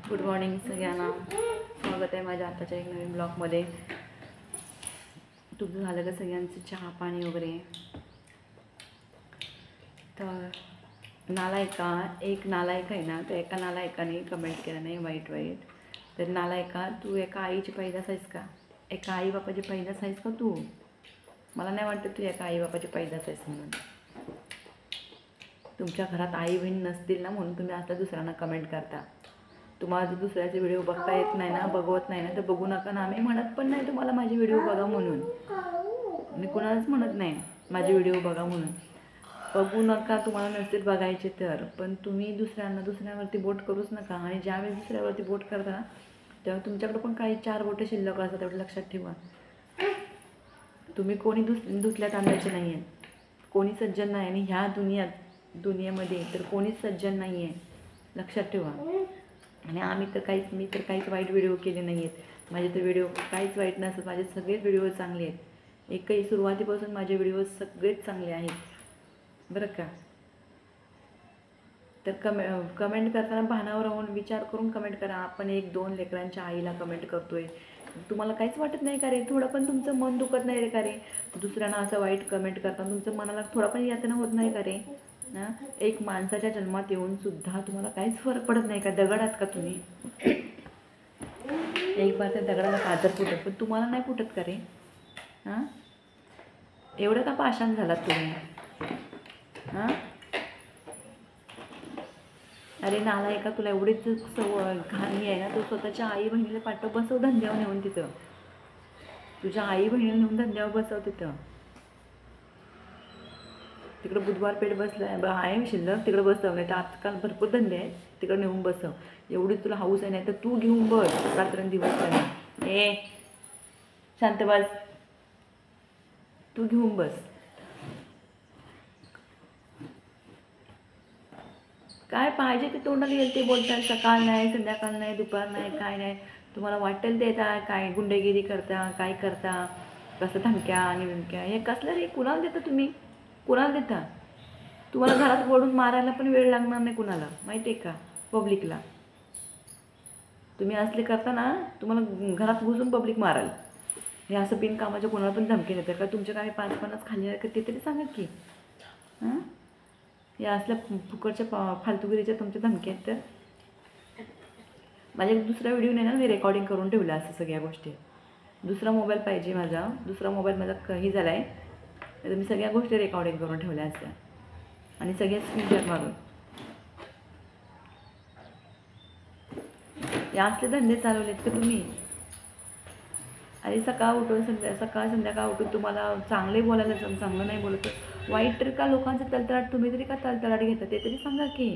Good morning सगळ्यांना, स्वागत आहे माझ्या आताच्या एक नवीन ब्लॉगमध्ये. तुमचं झालं का सगळ्यांचं चहा पाणी वगैरे? तर एक नालायक आहे ना, तर एका नालायकाने कमेंट केलं नाही वाईट. तर नालायका, तू एका आईची पैदास आहेस का? एका आई बापाची पैदास आहेस का तू? मला नाही वाटतं तू एका आई बापाची पैदास आहेस म्हणून. तुमच्या घरात आई बहीण नसतील ना, म्हणून तुम्ही आता दुसऱ्यांना कमेंट करता. तुम्हाला जर दुसऱ्याचे व्हिडिओ बघता येत नाही ना, बघवत नाही ना, तर बघू नका ना. आम्ही म्हणत पण नाही तुम्हाला माझे व्हिडिओ बघा म्हणून. मी कुणालाच म्हणत नाही माझे व्हिडिओ बघा म्हणून. बघू नका तुम्हाला नसतील बघायचे तर. पण तुम्ही दुसऱ्यावरती बोट करूच नका. आणि ज्यावेळेस दुसऱ्यावरती बोट करता ना, तेव्हा तुमच्याकडे पण काही 4 बोटं शिल्लक असतात, तेवढं लक्षात ठेवा. तुम्ही कोणी धुतल्यात आणायचे नाही आहेत. कोणी सज्जन नाही. आणि ह्या दुनियेमध्ये तर कोणीच सज्जन नाही आहे, लक्षात ठेवा. आणि मी तर काहीच वाईट व्हिडिओ केले नाही आहेत. माझे तर व्हिडिओ काहीच वाईट नसतात. माझे सगळेच व्हिडिओ चांगले आहेत. एकही सुरुवातीपासून माझे व्हिडिओ सगळेच चांगले आहेत बरं का. तर कमेंट करताना भानावर राहून विचार करून कमेंट करा. आपण 1-2 लेकरांच्या आईला कमेंट करतोय, तुम्हाला काहीच वाटत नाही का रे? थोडं पण तुमचं मन दुखत नाही रे का रे? दुसऱ्यांना असं वाईट कमेंट करताना तुमचं मनाला थोडा पण यातना होत नाही का रे? ना, एक माणसाच्या जन्मात येऊन सुद्धा तुम्हाला काहीच फरक पडत नाही का? दगड आहात का तुम्ही? एक बार त्या दगडाला काजर फुटत, पण तुम्हाला नाही फुटत का रे? हां, एवढं का पाषाण झालात तुम्ही? हां, अरे नालायका, तुला एवढीच घाणी आहे ना, तू स्वतःच्या आई बहिणीला पाठव, बसव धंद्यावर नेऊन तिथं. तुझ्या आई बहिणीला नेऊन धंद्यावर बसव तिथं. तिकडं बुधवार पेठ बसलं आहे शिल्लक, तिकडं बसव. नाही तर आजकाल भरपूर धंदे आहेत, तिकडं नेऊन बसव. एवढी तुला हाऊस आहे, नाही तर तू घेऊन बस रात्रंदिवस त्यांना. शांत बस, तू घेऊन बस. काय पाहिजे ते तोंडाला येईल ते बोलतात. सकाळ नाही, संध्याकाळ नाही, दुपार नाही, काय नाही. तुम्हाला वाटेल ते काय गुंडेगिरी करता, काय करता, कसं धमक्या आणि बिमक्या. हे कसलं रे? कुणाला देता तुम्ही? कुणाला देता? तुम्हाला घरात ओढून मारायला पण वेळ लागणार नाही कुणाला, माहिती आहे का? पब्लिकला तुम्ही असले करता ना, तुम्हाला घरात घुसून पब्लिक माराल. हे असं बिनकामाच्या कुणाला पण धमकी देतात का? तुमच्या काय 5-50 खाली का ते तरी सांगा की. हां, या असल्या फुकटच्या फालतुगिरीच्या तुमच्या धमकी आहेत. तर माझ्या दुसरा व्हिडिओ नाही ना, मी रेकॉर्डिंग करून ठेवलं असं सगळ्या गोष्टी. दुसरा मोबाईल पाहिजे माझा. दुसरा मोबाईल माझा कही झाला आहे, तर मी सगळ्या गोष्टी रेकॉर्डिंग करून ठेवल्या असत्या आणि सगळ्या स्क्रीनशॉट मारून. या असले धंदे चालवलेत का तुम्ही? अरे सकाळ संध्याकाळ उठून तुम्हाला चांगले बोलायला चांगलं नाही बोलत, वाईट तरी का लोकांचं तलतलाट तुम्ही तरी का तलतलाट घेता ते तरी सांगा की.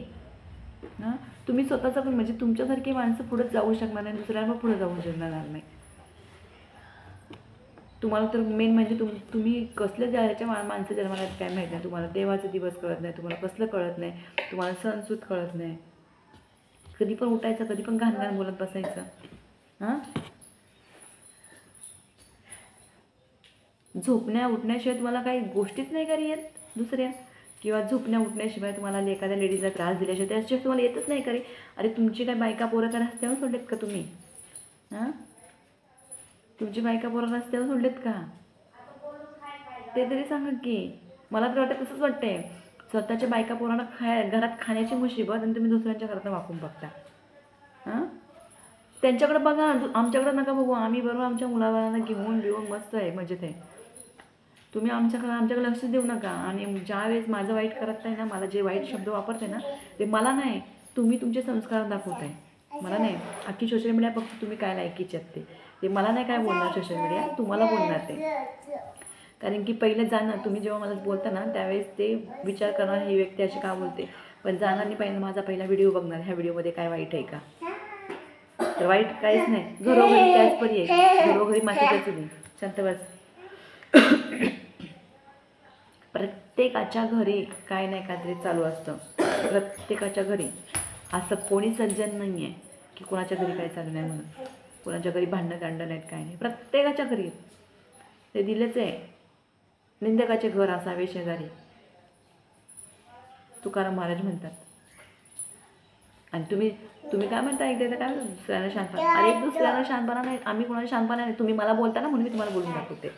हां, तुम्ही स्वतःचं पण म्हणजे तुमच्यासारखी माणसं पुढे जाऊ शकणार नाही, दुसऱ्यांवर पुढे जाऊ शकणार नाही. तुम्हाला तर मेन म्हणजे तुम्ही कसल्या जायच्या माणसं जन्माला काय माहीत नाही. तुम्हाला देवाचे दिवस कळत नाही, तुम्हाला कसलं कळत नाही, तुम्हाला सणसूद कळत नाही. कधी पण उठायचं, कधी पण घाण बोलत बसायचं. हां, उठण्याशिवाय तुम्हाला काही गोष्टीच नाही का येत दुसऱ्या? किंवा उठण्याशिवाय तुम्हाला एखाद्या लेडीजला त्रास दिल्याशिवाय त्याशिवाय तुम्हाला येतच नाही का रे? अरे तुमची काय बायका पोरं का रस्त्यावर सोडलेत का तुम्ही? हां, तुमची बायका पोरं रस्त्यावर सोडलेत का? ते तरी सांगा की. मला तर वाटतं तसंच वाटतंय. स्वतःच्या बायका पोरांना घरात खाण्याची मुसीबत आणि तुम्ही दुसऱ्यांच्या घरात वाकून बघता. हां, त्यांच्याकडे बघा, आमच्याकडे नका बघू. आम्ही बरोबर आमच्या मुलाबाळांना घेऊन मस्त आहे, मजेत आहे. तुम्ही आमच्याकडे लक्ष देऊ नका. आणि ज्यावेळेस माझं वाईट करत नाही ना, मला जे वाईट शब्द वापरते ना, ते मला नाही, तुम्ही तुमचे संस्कार दाखवताय. मला नाही. अख्खी सोशल मीडिया बघतो तुम्ही काय लायकीचे आहेत ते मला नाही काय बोलणार सोशल मीडिया, तुम्हाला बोलणार ते. कारण की पहिलं जाणं, तुम्ही जेव्हा मला बोलता ना, त्यावेळेस ते विचार करणार ही व्यक्ती अशी का बोलते. पण जाणारनी माझा पहिला व्हिडिओ बघणार, ह्या व्हिडिओमध्ये काय वाईट आहे का? तर वाईट काहीच नाही. घरोघरी त्याच परी आहे, घरोघरी मातीच्या चुली. शांत बस. प्रत्येकाच्या घरी काय नाही काहीतरी चालू असतं. प्रत्येकाच्या घरी असं कोणी सज्जन नाही आहे की कोणाच्या घरी काय चालू नाही म्हणून. कोणाच्या घरी भांडणं नाहीत, काय नाही. प्रत्येकाच्या घरी ते दिलेच आहे. निंदकाचे घर असावे शेजारी, तुकाराम महाराज म्हणतात. आणि तुम्ही तुम्ही काय म्हणता एकदा काय म्हणता दुसऱ्याला शांतपणा, अरे दुसऱ्याला शांतपणा नाही, आम्ही कोणाला शांतपणा नाही. तुम्ही मला बोलता ना म्हणून मी तुम्हाला बोलून दाखवते.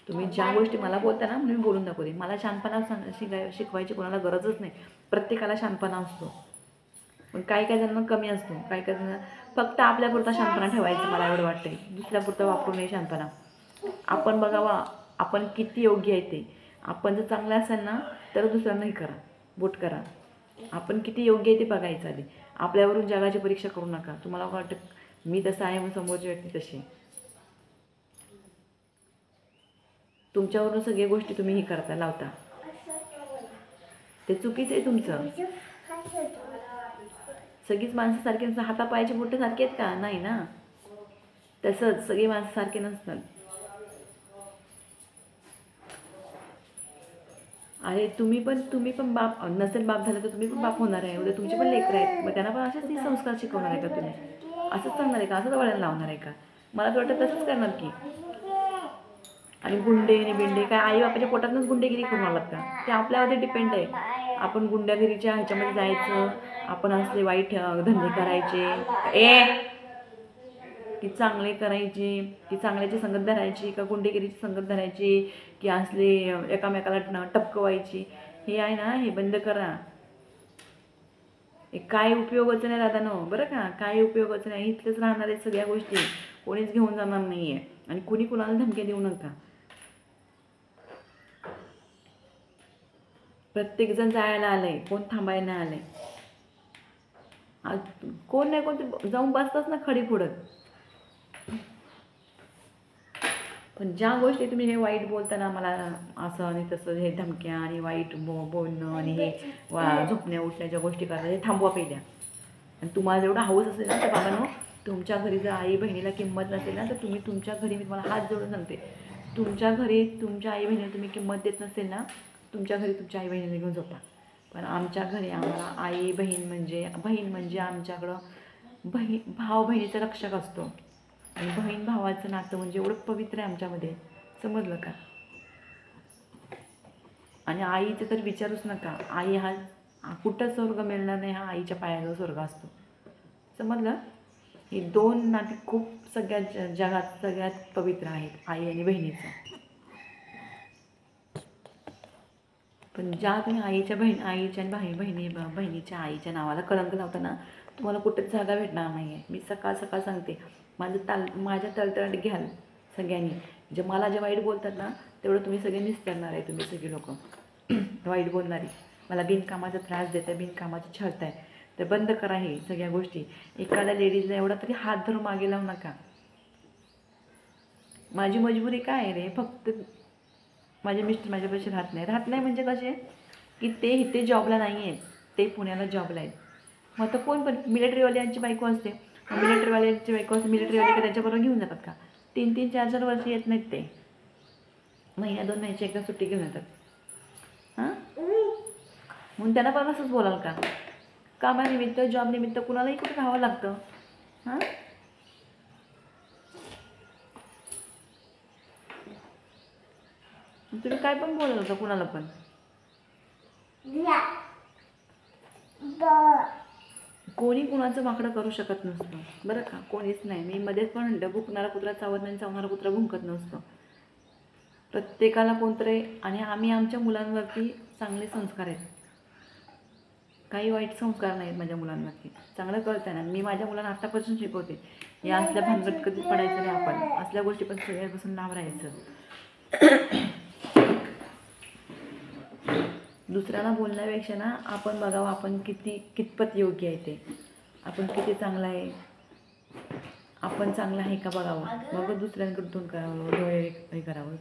तुम्ही ज्या गोष्टी मला बोलता ना म्हणून मी बोलून दाखवते. मला शांतपणा शिकवायची कोणाला गरजच नाही. प्रत्येकाला शांतपणा असतो, पण काही काही जणांना कमी असतो. काही काही जणांना फक्त आपल्यापुरता शांतपणा ठेवायचं मला एवढं वाटतंय. दुसऱ्यापुरता वापरू नये शांतपणा. आपण बघावा आपण किती योग्य आहे ते. आपण जर चांगलं असेल ना तर दुसऱ्यांनाही करा, बोट करा. आपण किती योग्य आहे ते बघायचं आधी. आपल्यावरून जगाची परीक्षा करू नका. तुम्हाला वाटतं मी तसं आहे म्हणून समोरची व्यक्ती तशी. तुमच्यावरून सगळ्या गोष्टी तुम्ही ही करता लावता, ते चुकीचं आहे तुमचं. सगळीच माणसं सारखी नसतात. हातापायाचे बोटं सारखे आहेत का? नाही ना. तसंच सगळी माणसं सारखे नसतात. अरे तुम्ही पण बाप नसेल, बाप झाला तर तुम्ही पण बाप होणार आहे. उद्या तुमचे पण लेकरं आहेत, मग त्यांना पण असेच ती संस्कार शिकवणार आहे का तुम्ही? असंच सांगणार आहे का? असंच वळण लावणार आहे का? मला तर वाटतं तसंच करणार की. आणि गुंडे आणि बिंडे काय आई बापाच्या पोटातूनच गुंडेगिरी करून आलात का? ते आपल्यावरती डिपेंड आहे. आपण गुंडेगिरीच्या ह्याच्यामध्ये जायचं, आपण असले वाईट धंदे करायचे की चांगले करायचे, की चांगल्याची संगत धरायची का गुंडेगिरीची संगत धरायची, की असले एकामेकाला टपकवायची. हे आहे ना, हे बंद करा. हे काय उपयोगाचं नाही दादानो, बरं का? काय उपयोगाचं नाही. इथलेच राहणार आहे सगळ्या गोष्टी, कोणीच घेऊन जाणार नाही आहे. आणि कुणी कुणाला धमक्या देऊ नका. प्रत्येकजण जायला आलंय, कोण थांबायला नाही आलंय. कोण नाही कोण जाऊन बसताच ना खडी फोडत. पण ज्या गोष्टी तुम्ही हे वाईट बोलताना मला असं आणि तसं, हे धमक्या आणि वाईट बोलणं आणि हे झोपण्या उठण्याच्या गोष्टी करतात, हे थांबवा पहिल्या. आणि तुम्हाला जेवढा हाऊस असेल ना तर बाबांनो, तुमच्या घरी जर आई बहिणीला किंमत नसेल ना तर तुम्ही तुमच्या घरी, मी तुम्हाला हात जोडून सांगते, तुमच्या घरी तुमच्या आई बहिणीला तुम्ही किंमत देत नसेल ना, तुमच्या घरी तुमच्या आई बहिणीला घेऊन झोपा. पण आमच्या घरी आम्हाला आई बहीण म्हणजे आमच्याकडं भाव बहिणीचा रक्षक असतो. आणि बहीण भावाचं नातं म्हणजे एवढं पवित्र आहे आमच्यामध्ये, समजलं का? आणि आईचं तर विचारूच नका. आई हा कुठं स्वर्ग मिळणार नाही, हा आईच्या पायाचा स्वर्ग असतो, समजलं? ही दोन नाती खूप सगळ्यात जगात सगळ्यात पवित्र आहेत, आई आणि बहिणीचं. पण ज्या तुम्ही आईच्या आणि बहिणीच्या आईच्या नावाला कलंक लावताना तुम्हाला कुठेच जागा भेटणार नाही आहे. मी सकाळ सकाळ सांगते, माझ्या तळतळाट घ्याल सगळ्यांनी. जे मला जे वाईट बोलतात ना तेवढं तुम्ही सगळे निस्तरणार आहे. तुम्ही सगळे लोक वाईट बोलणारी, मला बिनकामाचा त्रास देत आहे, बिनकामाचं छळत आहे, तर बंद करा हे सगळ्या गोष्टी. एखाद्या लेडीजला एवढा तरी हात धरून मागे लावू नका. माझी मजबुरी काय आहे रे? फक्त माझे मिस्टर माझ्यापाशी राहत नाही म्हणजे कसे की ते इथे जॉबला नाही आहेत, ते पुण्याला जॉबला आहेत. मग आता कोण पण मिलिटरीवाल्यांची बायको असते, मिलिटरीवाले का त्याच्याबरोबर घेऊन जातात का? 3-3, 4-4 वर्ष येत नाहीत ते, महिन्या 2 महिन्याची एकदा सुट्टी घेऊन येतात. हां, म्हणून त्यांना पण असंच बोलाल का? कामानिमित्त जॉबनिमित्त कुणालाही कुठे राहावं लागतं. हां, तुम्ही काय पण बोलाल का कुणाला पण? कोणी कुणाचं वाकडं करू शकत नसतं, बरं का? कोणीच नाही. मी मध्येच पण म्हणलं, भुकणारा कुत्रा चावत नाही, चावणारा कुत्रा भुंकत नसतो. प्रत्येकाला कोणतरी, आणि आम्ही आमच्या मुलांवरती चांगले संस्कार आहेत, काही वाईट संस्कार नाहीत माझ्या मुलांवरती. चांगलं कळतं ना. मी माझ्या मुलांना आत्तापासून शिकवते, या असल्या भानगडीत कधीच पडायचं नाही. आपण असल्या गोष्टी पण सगळ्यापासून लांब राहायचं. दुसऱ्याला बोलण्यापेक्षा ना आपण बघावं आपण कितपत योग्य आहे ते, आपण किती चांगलं आहे, आपण चांगलं आहे का बघावं. मग दुसऱ्यांकडे तोंड करावं, डोळे हे करावं,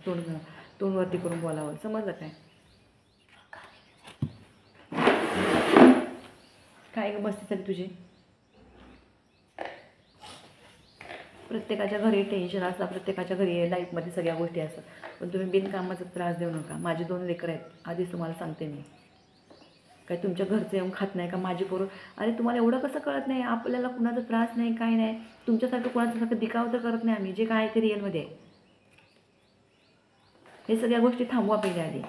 तोंडवरती करून बोलावं, समजलं काय? काय मस्ती झाली तुझी? प्रत्येकाच्या घरी टेन्शन असतं, प्रत्येकाच्या घरी लाईफमध्ये सगळ्या गोष्टी असतात, पण तुम्ही बिनकामाचा त्रास देऊ नका. माझी 2 लेकरं आहेत, आधीच तुम्हाला सांगते मी. काय तुमच्या घरचं येऊन खात नाही का माझी पोरं? अरे तुम्हाला एवढं कसं कळत नाही? आपल्याला कुणाचा त्रास नाही, काय नाही. तुमच्यासारखं कुणाच्यासारखं दिखाव तर करत नाही आम्ही, जे काय ते रिअलमध्ये आहे. हे सगळ्या गोष्टी थांबवा पहिल्या आधी.